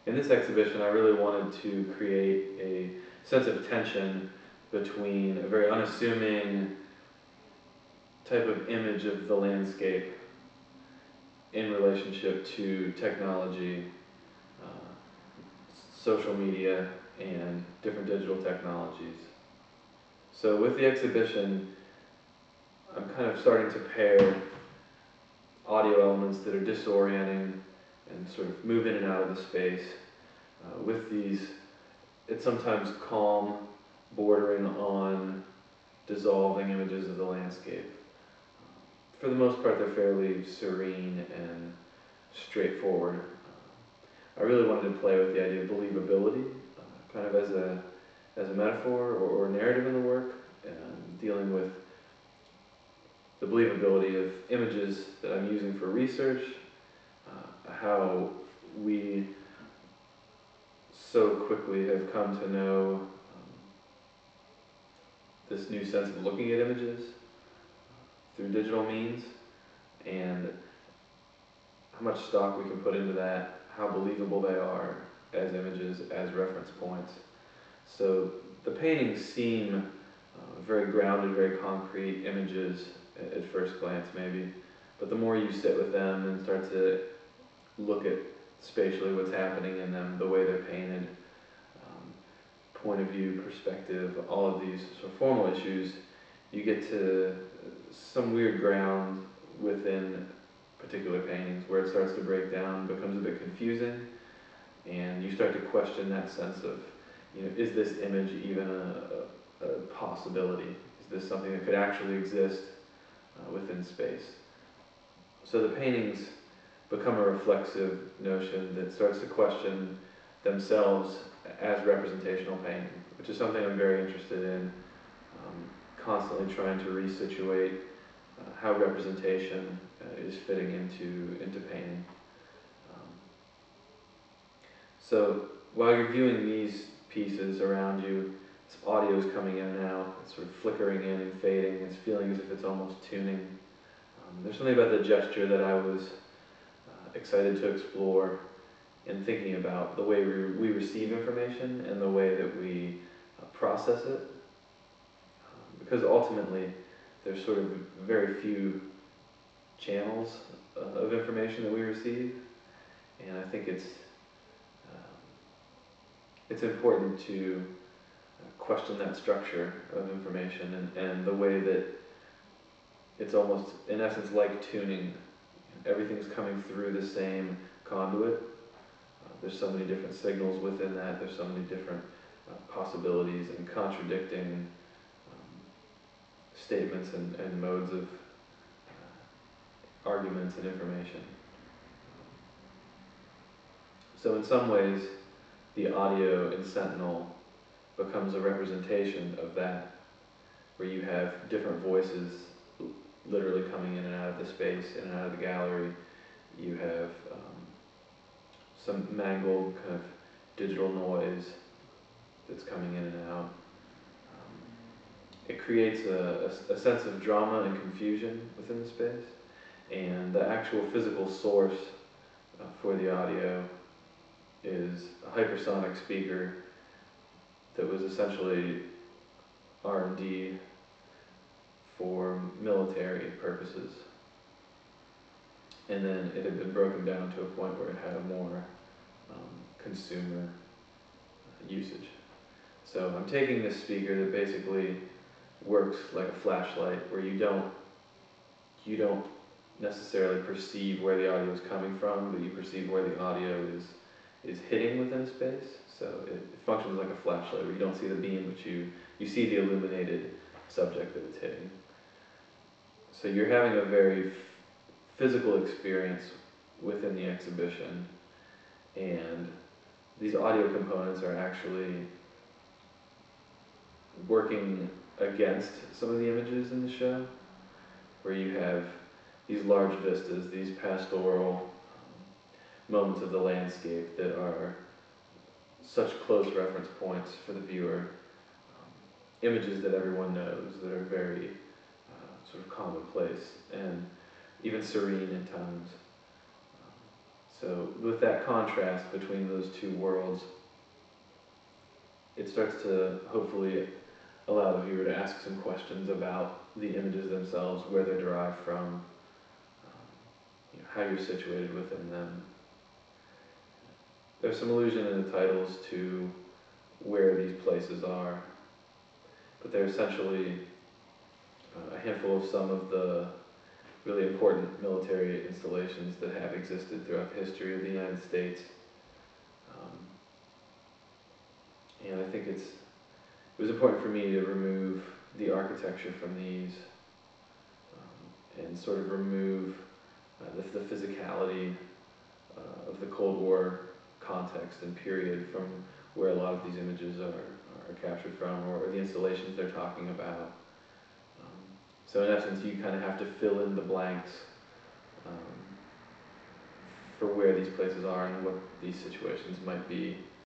In this exhibition, I really wanted to create a sense of tension between a very unassuming type of image of the landscape in relationship to technology, social media, and different digital technologies. So with the exhibition, I'm kind of starting to pair audio elements that are disorienting and sort of move in and out of the space with these, it's sometimes calm, bordering on dissolving images of the landscape. For the most part, they're fairly serene and straightforward. I really wanted to play with the idea of believability, kind of as a metaphor or narrative in the work, dealing with the believability of images that I'm using for research, how we so quickly have come to know this new sense of looking at images through digital means, and how much stock we can put into that, how believable they are as images, as reference points. So the paintings seem very grounded, very concrete images at first glance maybe, but the more you sit with them and start to look at spatially what's happening in them, the way they're painted, point of view, perspective, all of these sort of formal issues, you get to some weird ground within particular paintings where it starts to break down, becomes a bit confusing, and you start to question that sense of, is this image even a possibility? Is this something that could actually exist within space? So the paintings become a reflexive notion that starts to question themselves as representational painting, which is something I'm very interested in, constantly trying to resituate how representation is fitting into painting. So while you're viewing these pieces around you, this audio is coming in and out, it's sort of flickering in and fading, it's feeling as if it's almost tuning. There's something about the gesture that I was excited to explore in thinking about the way we receive information and the way that we process it. Because ultimately, there's sort of very few channels of information that we receive, and I think it's important to question that structure of information and the way that it's almost, in essence, like tuning. Everything's coming through the same conduit. There's so many different signals within that. There's so many different possibilities and contradicting statements and modes of arguments and information. So in some ways, the audio in Sentinel becomes a representation of that, where you have different voices literally coming in and out of the space, in and out of the gallery. You have some mangled kind of digital noise that's coming in and out. It creates a sense of drama and confusion within the space, and the actual physical source for the audio is a hypersonic speaker that was essentially R&D for military purposes. And then it had been broken down to a point where it had a more consumer usage. So I'm taking this speaker that basically works like a flashlight, where you don't necessarily perceive where the audio is coming from, but you perceive where the audio is hitting within space. So it functions like a flashlight, where you don't see the beam, but you see the illuminated subject that it's hitting. So you're having a very physical experience within the exhibition, and these audio components are actually working against some of the images in the show, where you have these large vistas, these pastoral moments of the landscape that are such close reference points for the viewer, images that everyone knows, that are very sort of commonplace and even serene at times. So with that contrast between those two worlds, it starts to hopefully allow the viewer to ask some questions about the images themselves, where they're derived from, how you're situated within them. There's some allusion in the titles to where these places are, but they're essentially a handful of some of the really important military installations that have existed throughout the history of the United States. And I think it was important for me to remove the architecture from these, and sort of remove the physicality of the Cold War context and period from where a lot of these images are captured from, or the installations they're talking about. So in essence, you kind of have to fill in the blanks for where these places are and what these situations might be.